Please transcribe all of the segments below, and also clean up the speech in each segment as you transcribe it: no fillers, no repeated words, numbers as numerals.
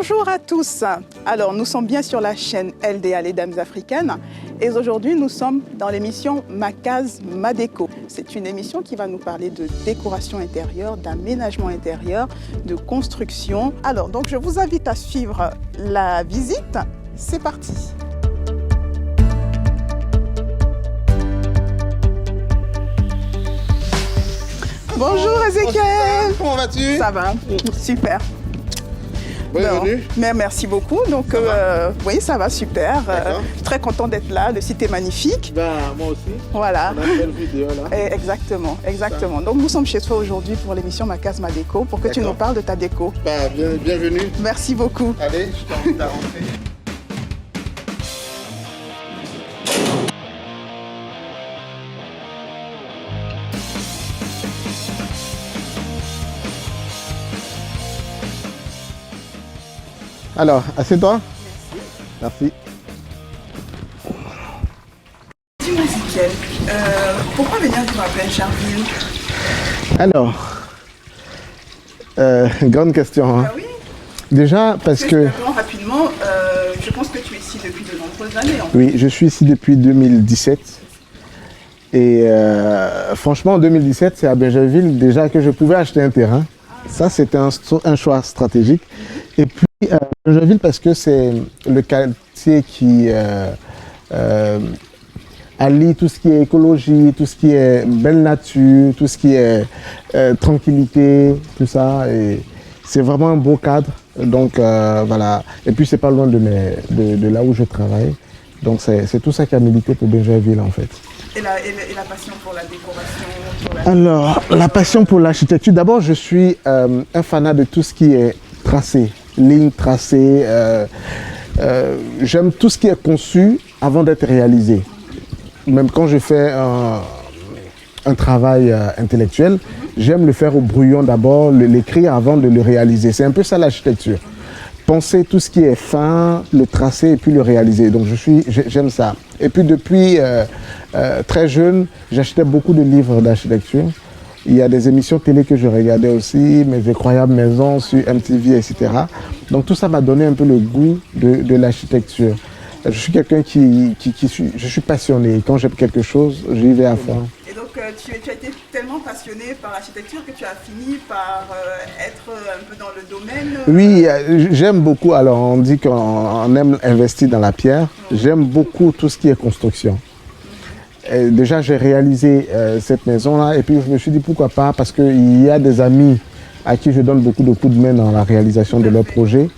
Bonjour à tous. Alors, nous sommes bien sur la chaîne LDA, les Dames Africaines. Et aujourd'hui, nous sommes dans l'émission Ma Case, Ma Déco. C'est une émission qui va nous parler de décoration intérieure, d'aménagement intérieur, de construction. Alors, donc, je vous invite à suivre la visite. C'est parti. Bonjour Ezekiel. Comment vas-tu? Ça va, super. Bienvenue. Mais merci beaucoup. Donc, oui, ça va super. Très content d'être là. Le site est magnifique. Moi aussi. Voilà. On a une belle vidéo là. Exactement, exactement. Donc, nous sommes chez toi aujourd'hui pour l'émission Ma Case, Ma Déco, pour que tu nous parles de ta déco. Bienvenue. Merci beaucoup. Allez, je t'invite à rentrer. Alors, assieds-toi. Merci. Dis-moi Ezekiel, pourquoi venir vivre à Plaine-Charville? Alors, grande question. Hein. Ah oui. Déjà parce que... Rapidement, je pense que tu es ici depuis de nombreuses années. Oui, je suis ici depuis 2017. Et franchement, en 2017, c'est à Bingerville déjà que je pouvais acheter un terrain. Ça, c'était un choix stratégique. Et puis, Bingerville, parce que c'est le quartier qui allie tout ce qui est écologie, tout ce qui est belle nature, tout ce qui est tranquillité, tout ça. Et c'est vraiment un beau cadre. Donc, voilà. Et puis, c'est pas loin de là où je travaille. Donc, c'est tout ça qui a milité pour Bingerville, en fait. Et la passion pour la décoration Alors, la passion pour l'architecture. D'abord, je suis un fanat de tout ce qui est tracé, ligne tracée. J'aime tout ce qui est conçu avant d'être réalisé. Même quand je fais un travail intellectuel, j'aime le faire au brouillon d'abord, l'écrire avant de le réaliser. C'est un peu ça l'architecture. Penser tout ce qui est fin, le tracer et puis le réaliser. Donc j'aime ça. Et puis depuis très jeune, j'achetais beaucoup de livres d'architecture. Il y a des émissions télé que je regardais aussi, Mes Incroyables Maisons sur MTV, etc. Donc tout ça m'a donné un peu le goût de l'architecture. Je suis quelqu'un je suis passionné. Quand j'aime quelque chose, j'y vais à fond. Et donc tu as été tellement passionné par l'architecture que tu as fini par être un peu dans le domaine Oui, j'aime beaucoup. Alors on dit qu'on aime investir dans la pierre. J'aime beaucoup tout ce qui est construction. Et déjà, j'ai réalisé cette maison-là et puis je me suis dit pourquoi pas, parce qu'il y a des amis à qui je donne beaucoup de coups de main dans la réalisation de leurs projets.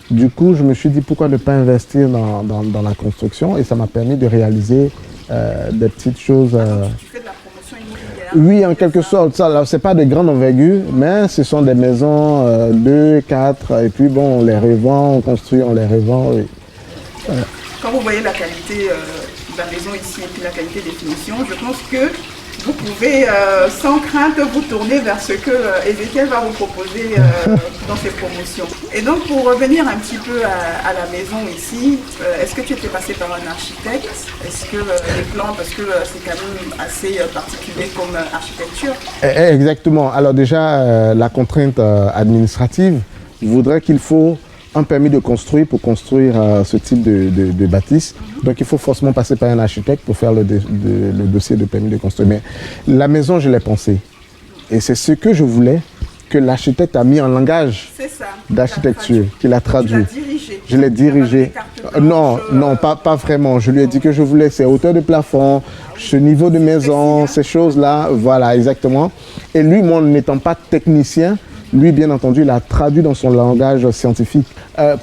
Du coup, je me suis dit pourquoi ne pas investir dans la construction, et ça m'a permis de réaliser des petites choses. Tu fais de la promotion immobilière? Oui, en quelque sorte. Ce n'est pas de grande envergure, mais ce sont des maisons 2, 4, et puis bon, on les revend, on construit, on les revend. Oui. Quand vous voyez la qualité de la maison ici et puis la qualité des finitions, je pense que vous pouvez sans crainte vous tourner vers ce que Ezekiel va vous proposer dans ses promotions. Et donc pour revenir un petit peu à la maison ici, est-ce que tu étais passé par un architecte? Est-ce que les plans, parce que c'est quand même assez particulier comme architecture? Exactement. Alors déjà, la contrainte administrative voudrait qu'il faut un permis de construire pour construire ce type de bâtisse. Donc il faut forcément passer par un architecte pour faire le dossier de permis de construire. Mais la maison, je l'ai pensée. Et c'est ce que je voulais, que l'architecte a mis en langage d'architecture, qu'il a traduit. Tu l'as dirigé? Je l'ai dirigé. Non, pas vraiment. Je lui ai dit que je voulais ces hauteurs de plafond, ce niveau de maison, ces choses-là. Voilà, exactement. Et lui, moi, n'étant pas technicien, lui, bien entendu, il a traduit dans son langage scientifique.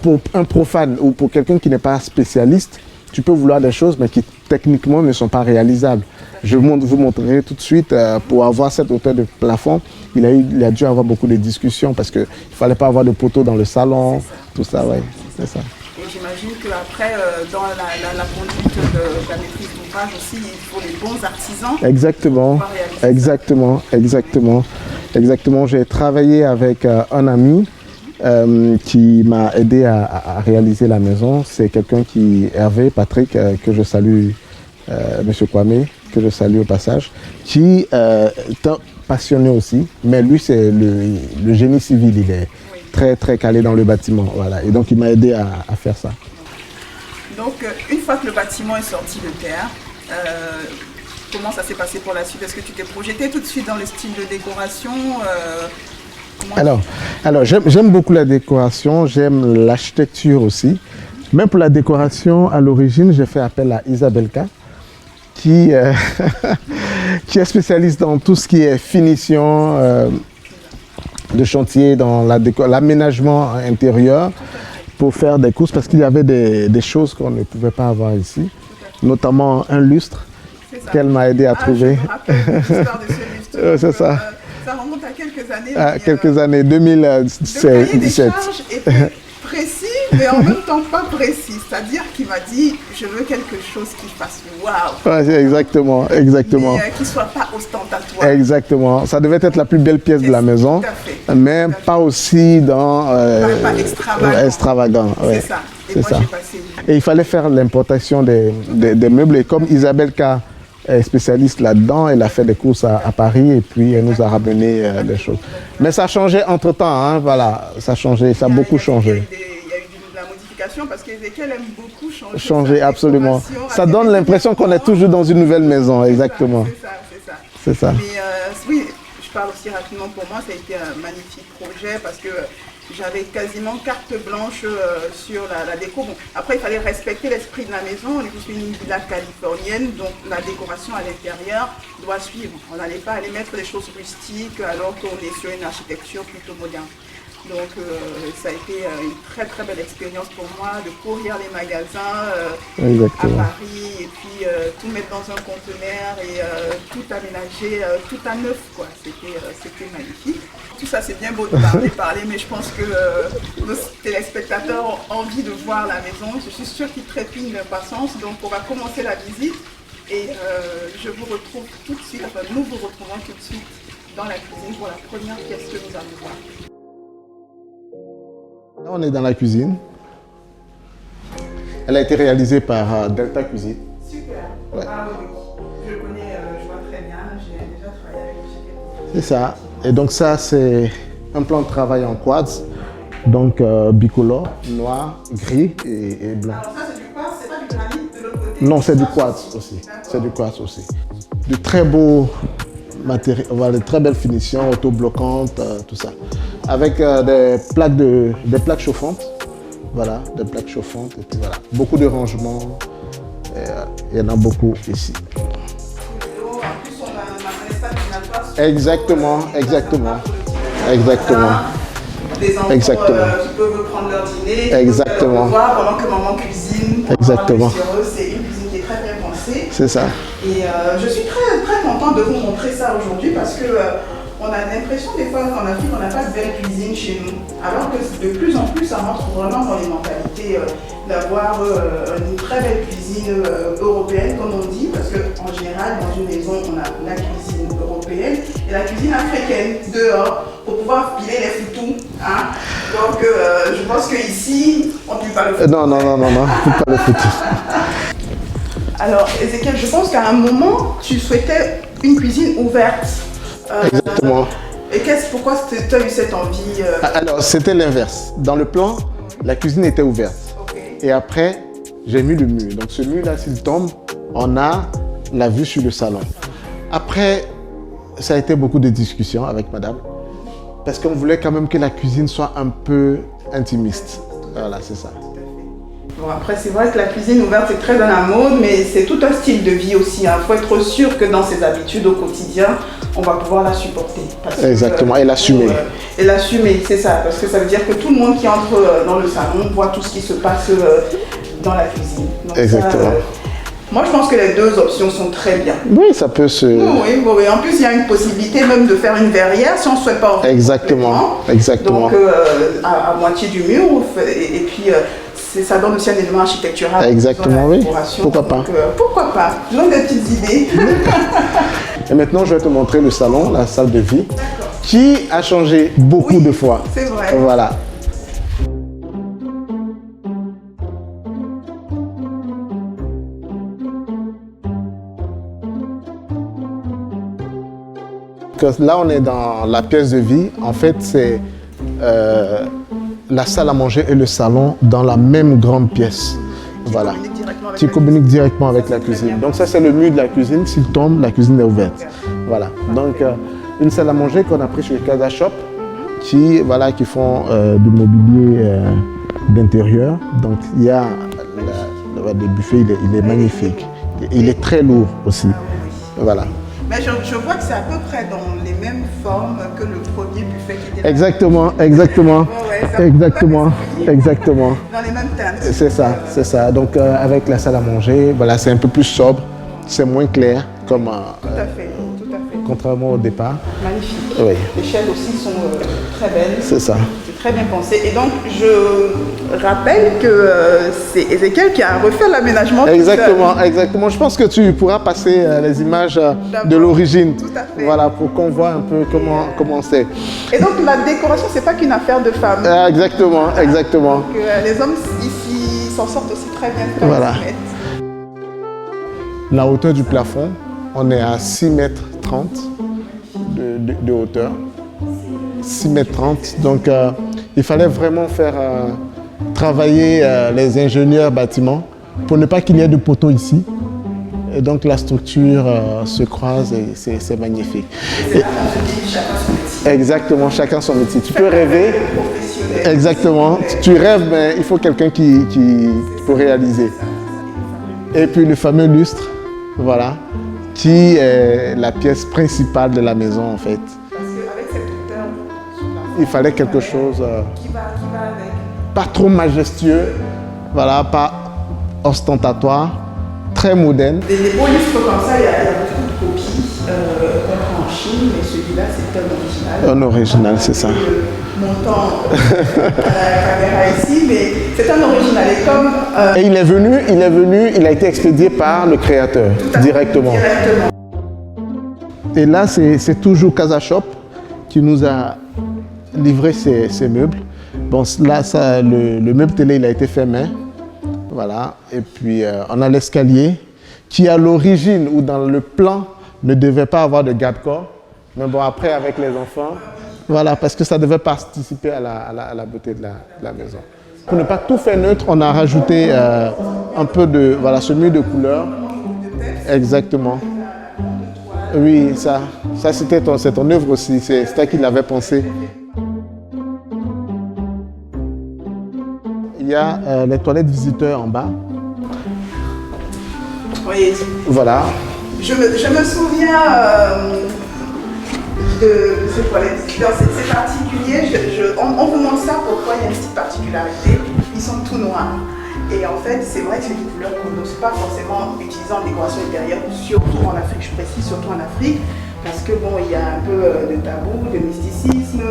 Pour un profane ou pour quelqu'un qui n'est pas spécialiste, tu peux vouloir des choses, mais qui techniquement ne sont pas réalisables. Je vous montrerai tout de suite, pour avoir cette hauteur de plafond, il a dû avoir beaucoup de discussions parce qu'il ne fallait pas avoir de poteaux dans le salon, tout ça, ouais, c'est ça. Et j'imagine qu'après, dans la conduite de la maîtrise d'ouvrage aussi, il faut les bons artisans. Exactement, exactement. J'ai travaillé avec un ami qui m'a aidé à réaliser la maison. C'est quelqu'un Hervé Patrick, que je salue, Monsieur Kwame, que je salue au passage, qui est passionné aussi, mais lui c'est le génie civil, très calé dans le bâtiment. Voilà. Et donc, il m'a aidé à faire ça. Donc, une fois que le bâtiment est sorti de terre, comment ça s'est passé pour la suite? Est-ce que tu t'es projeté tout de suite dans le style de décoration? Alors j'aime beaucoup la décoration, j'aime l'architecture aussi. Même pour la décoration, à l'origine, j'ai fait appel à Isabelle K, qui est spécialiste dans tout ce qui est finition de chantier, dans l'aménagement intérieur, pour faire des courses, parce qu'il y avait des choses qu'on ne pouvait pas avoir ici, notamment un lustre qu'elle m'a aidé à trouver. Je me rappelle l'histoire de ce lustre. C'est ça. Ça remonte à quelques années. Quelques années, 2017. Le cahier des charges était précis, mais en même temps pas précis. C'est-à-dire qu'il m'a dit, je veux quelque chose qui fasse waouh. Ouais, exactement. Mais qui ne soit pas ostentatoire. Exactement. Ça devait être la plus belle pièce de la maison, mais pas aussi pas extravagant. C'est ça. Et moi, j'ai passé. Et il fallait faire l'importation des meubles. Et comme Isabelle K est spécialiste là-dedans, elle a fait des courses à Paris et puis elle nous a ramené des choses. Mais ça a changé entre-temps, hein, voilà, ça a changé, ça a beaucoup changé. Il y a eu de la modification parce qu'Ezekiel aime beaucoup changer. Changer, absolument. Ça donne l'impression qu'on est toujours dans une nouvelle maison, exactement. C'est ça. Mais oui, je parle aussi rapidement pour moi, ça a été un magnifique projet parce que j'avais quasiment carte blanche sur la déco. Bon, après, il fallait respecter l'esprit de la maison. On est tous une villa californienne, donc la décoration à l'intérieur doit suivre. On n'allait pas aller mettre des choses rustiques alors qu'on est sur une architecture plutôt moderne. Donc, ça a été une très belle expérience pour moi de courir les magasins à Paris et puis tout mettre dans un conteneur et tout aménager, tout à neuf, quoi. C'était magnifique. Tout ça, c'est bien beau de parler, mais je pense que nos téléspectateurs ont envie de voir la maison. Je suis sûre qu'ils trépignent d'impatience, donc on va commencer la visite et je vous retrouve tout de suite, enfin nous vous retrouvons tout de suite dans la cuisine pour la première pièce que nous allons voir. Là, on est dans la cuisine. Elle a été réalisée par Delta Cuisine. Super. Ouais. Ah oui, je connais, je vois très bien, j'ai déjà travaillé avec eux. C'est ça. Et donc ça, c'est un plan de travail en quartz, donc bicolore, noir, gris et blanc. Alors ça, c'est du quartz, c'est pas du granit de l'autre côté? Non, c'est du quartz aussi. C'est du quartz aussi. De très beaux matériaux, de très belles finitions, autobloquantes, tout ça. Avec des plaques chauffantes. Voilà, des plaques chauffantes. Et puis voilà, beaucoup de rangements. Il y en a beaucoup ici. Exactement. Les enfants peuvent prendre leur dîner, exactement. Voir pendant que maman cuisine. Exactement. C'est une cuisine qui est très bien pensée. C'est ça. Et je suis très contente de vous montrer ça aujourd'hui parce que on a l'impression des fois qu'en Afrique on n'a pas de belle cuisine chez nous. Alors que de plus en plus ça rentre vraiment dans les mentalités d'avoir une très belle cuisine européenne comme on dit, parce qu'en général dans une maison on a la cuisine européenne et la cuisine africaine dehors pour pouvoir piler les foutous. Hein. Donc je pense qu'ici on ne pile pas le foutou. Non, on ne pile pas le foutu. Alors Ezekiel, je pense qu'à un moment tu souhaitais une cuisine ouverte. Exactement. Et pourquoi tu as eu cette envie Alors, c'était l'inverse. Dans le plan, la cuisine était ouverte. Okay. Et après, j'ai mis le mur. Donc, ce mur-là, s'il tombe, on a la vue sur le salon. Après, ça a été beaucoup de discussions avec madame. Parce qu'on voulait quand même que la cuisine soit un peu intimiste. Voilà, c'est ça. Bon, après, c'est vrai que la cuisine ouverte, c'est très à la mode, mais c'est tout un style de vie aussi. Il faut être sûr que dans ses habitudes au quotidien, on va pouvoir la supporter. Exactement, et l'assumer. Et l'assumer, c'est ça. Parce que ça veut dire que tout le monde qui entre dans le salon voit tout ce qui se passe dans la cuisine. Donc exactement. Moi, je pense que les deux options sont très bien. Oui, ça peut se... Oui. En plus, il y a une possibilité même de faire une verrière si on ne souhaite pas. Exactement. Donc, à moitié du mur, et puis... ça donne aussi un élément architectural. Exactement, oui. Pourquoi pas. Pourquoi pas. J'ai des petites idées. Et maintenant, je vais te montrer le salon, la salle de vie, qui a changé beaucoup de fois. C'est vrai. Voilà. Là, on est dans la pièce de vie. En fait, c'est la salle à manger et le salon dans la même grande pièce. Voilà. Qui communique directement avec la cuisine. Donc ça, c'est le mur de la cuisine. S'il tombe, la cuisine est ouverte. Voilà. Donc une salle à manger qu'on a pris chez Casa Shop qui font du mobilier d'intérieur. Donc il y a des buffets, il est magnifique. Il est très lourd aussi. Voilà. Mais je vois que c'est à peu près dans les mêmes formes que le premier buffet qui était là. Exactement. Dans les mêmes teintes. C'est ça. Donc avec la salle à manger, voilà, c'est un peu plus sobre, c'est moins clair comme Tout à fait. contrairement au départ. Magnifique. Oui. Les chaises aussi sont très belles. C'est ça. C'est très bien pensé. Et donc je rappelle que c'est Ezekiel qui a refait l'aménagement. Exactement. Je pense que tu pourras passer les images de l'origine. Tout à fait. Voilà, pour qu'on voit un peu comment c'est. Et donc la décoration, c'est pas qu'une affaire de femmes. Exactement. Donc, les hommes ici s'en sortent aussi très bien. Voilà. La hauteur du plafond, on est à 6,30 mètres de hauteur. 6,30 mètres. Donc il fallait vraiment faire travailler les ingénieurs bâtiments pour ne pas qu'il y ait de poteaux ici. Et donc la structure se croise et c'est magnifique. C'est là qu'on se dit chacun son métier. Exactement, chacun son métier. Tu peux rêver. Exactement. Tu rêves, mais il faut quelqu'un qui peut réaliser. Et puis le fameux lustre, voilà, qui est la pièce principale de la maison en fait. Parce qu'avec cette hauteur, il fallait quelque chose qui va avec. pas trop majestueux, voilà, pas ostentatoire, très moderne. Des beaux lustres comme ça, il y a beaucoup de copies qu'on prend en Chine, mais celui-là c'est un original. Un original, c'est ça. Montant à la caméra ici, mais c'est un original. Et comme Et il a été expédié par le créateur directement. Et là, c'est toujours Casa Shop qui nous a livré ces meubles. Bon, là, le meuble télé, il a été fait main. Voilà. Et puis, on a l'escalier qui, à l'origine ou dans le plan, ne devait pas avoir de garde-corps. Mais bon, après, avec les enfants, voilà, parce que ça devait participer à la beauté de la maison. Pour ne pas tout faire neutre, on a rajouté un peu de, voilà, ce mur de couleur. Exactement. Oui, ça c'est ton œuvre aussi, c'est toi qui l'avais pensé. Il y a les toilettes visiteurs en bas. Oui. Voilà. Je me souviens de ces toilettes visiteurs. C'est particulier. On vous montre ça pourquoi il y a une petite particularité. Ils sont tout noirs. Et en fait, c'est vrai que c'est une couleur qu'on n'ose pas forcément utiliser en décoration intérieure, surtout en Afrique, je précise, surtout en Afrique, parce que bon, il y a un peu de tabou, de mysticisme.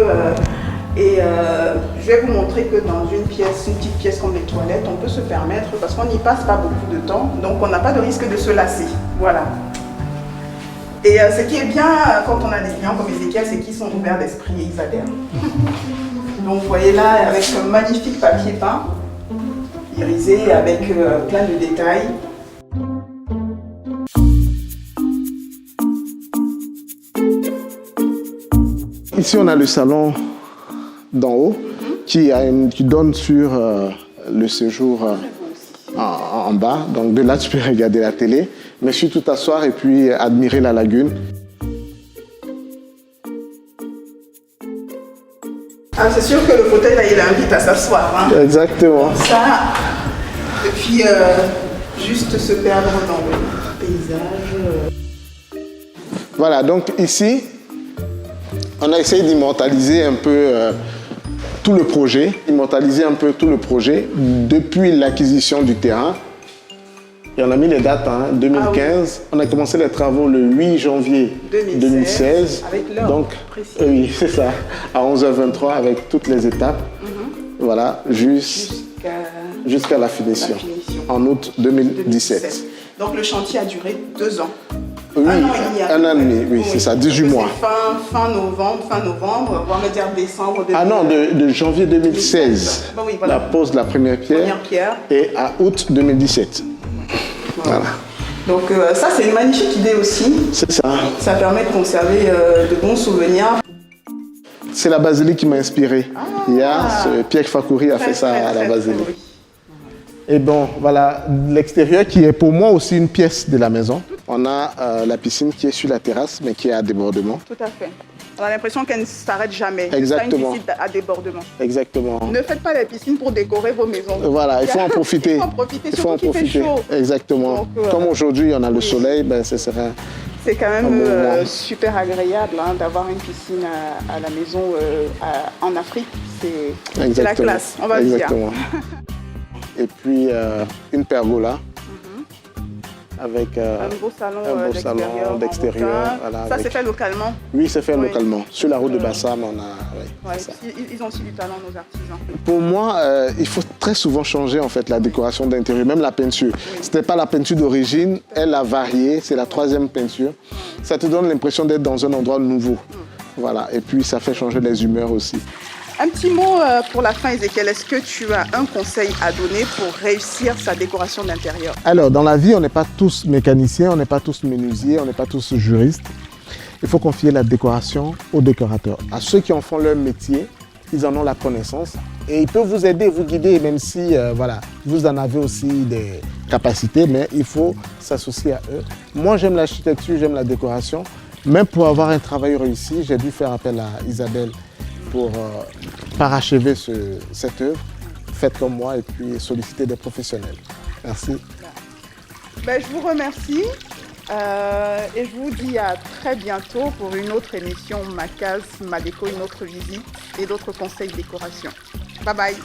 Je vais vous montrer que dans une petite pièce comme les toilettes, on peut se permettre, parce qu'on n'y passe pas beaucoup de temps, donc on n'a pas de risque de se lasser. Voilà. Et ce qui est bien quand on a des clients comme Ezekiel, c'est qu'ils sont ouverts d'esprit et ils adhèrent. Donc vous voyez là, avec ce magnifique papier peint, irisé avec plein de détails. Ici, on a le salon d'en haut qui donne sur le séjour en bas. Donc de là, tu peux regarder la télé, mais surtout t'asseoir et puis admirer la lagune. Ah, c'est sûr que le fauteuil, là, il invite à s'asseoir. Hein. Exactement. Ça, et puis juste se perdre dans le paysage. Voilà, donc ici, on a essayé d'immortaliser un peu tout le projet, depuis l'acquisition du terrain. Et on a mis les dates, 2015. Ah oui. On a commencé les travaux le 8 janvier 2016. Avec l'heure donc, précise. Oui, c'est ça, à 11h23 avec toutes les étapes. Voilà, jusqu'à la finition, en août 2017. Donc le chantier a duré 2 ans. Oui, un an et demi, oui, c'est ça, 18 mois. Fin novembre, voire me dire décembre 2016. Ah non, de janvier 2016, bon, oui, voilà. La pose de la première pierre. Et à août 2017. Voilà. Donc ça, c'est une magnifique idée aussi. C'est ça. Ça permet de conserver de bons souvenirs. C'est la basilique qui m'a inspiré. Pierre Fakouri a fait ça à la basilique. Oui. Et bon, voilà l'extérieur qui est pour moi aussi une pièce de la maison. On a la piscine qui est sur la terrasse, mais qui est à débordement. Tout à fait. On a l'impression qu'elle ne s'arrête jamais. Exactement. C'est une piscine à débordement. Exactement. Ne faites pas les piscines pour décorer vos maisons. Voilà, il faut en profiter. Il faut en profiter, surtout qu'il fait chaud. Exactement. Donc, comme aujourd'hui, on a le soleil, ben, ce sera... C'est quand même super agréable d'avoir une piscine à la maison en Afrique. C'est la classe, on va le dire. Et puis une pergola avec un beau salon d'extérieur. Voilà, ça, c'est fait localement? Oui, c'est fait localement. Sur la route de Bassam, on a... Ils ont aussi du talent, nos artisans. Pour moi, il faut très souvent changer en fait la décoration d'intérieur, même la peinture. Ce n'était pas la peinture d'origine, elle a varié, c'est la 3e peinture. Ça te donne l'impression d'être dans un endroit nouveau. Voilà, et puis ça fait changer les humeurs aussi. Un petit mot pour la fin, Ezekiel. Est-ce que tu as un conseil à donner pour réussir sa décoration d'intérieur? Alors, dans la vie, on n'est pas tous mécaniciens, on n'est pas tous menuisiers, on n'est pas tous juristes. Il faut confier la décoration aux décorateurs. À ceux qui en font leur métier, ils en ont la connaissance et ils peuvent vous aider, vous guider, même si voilà, vous en avez aussi des capacités, mais il faut s'associer à eux. Moi, j'aime l'architecture, j'aime la décoration. Même pour avoir un travail réussi, j'ai dû faire appel à Isabelle pour parachever cette œuvre. Faites comme moi et puis solliciter des professionnels. Merci. Ben, je vous remercie et je vous dis à très bientôt pour une autre émission Ma Case, Ma Déco, une autre visite et d'autres conseils de décoration. Bye bye.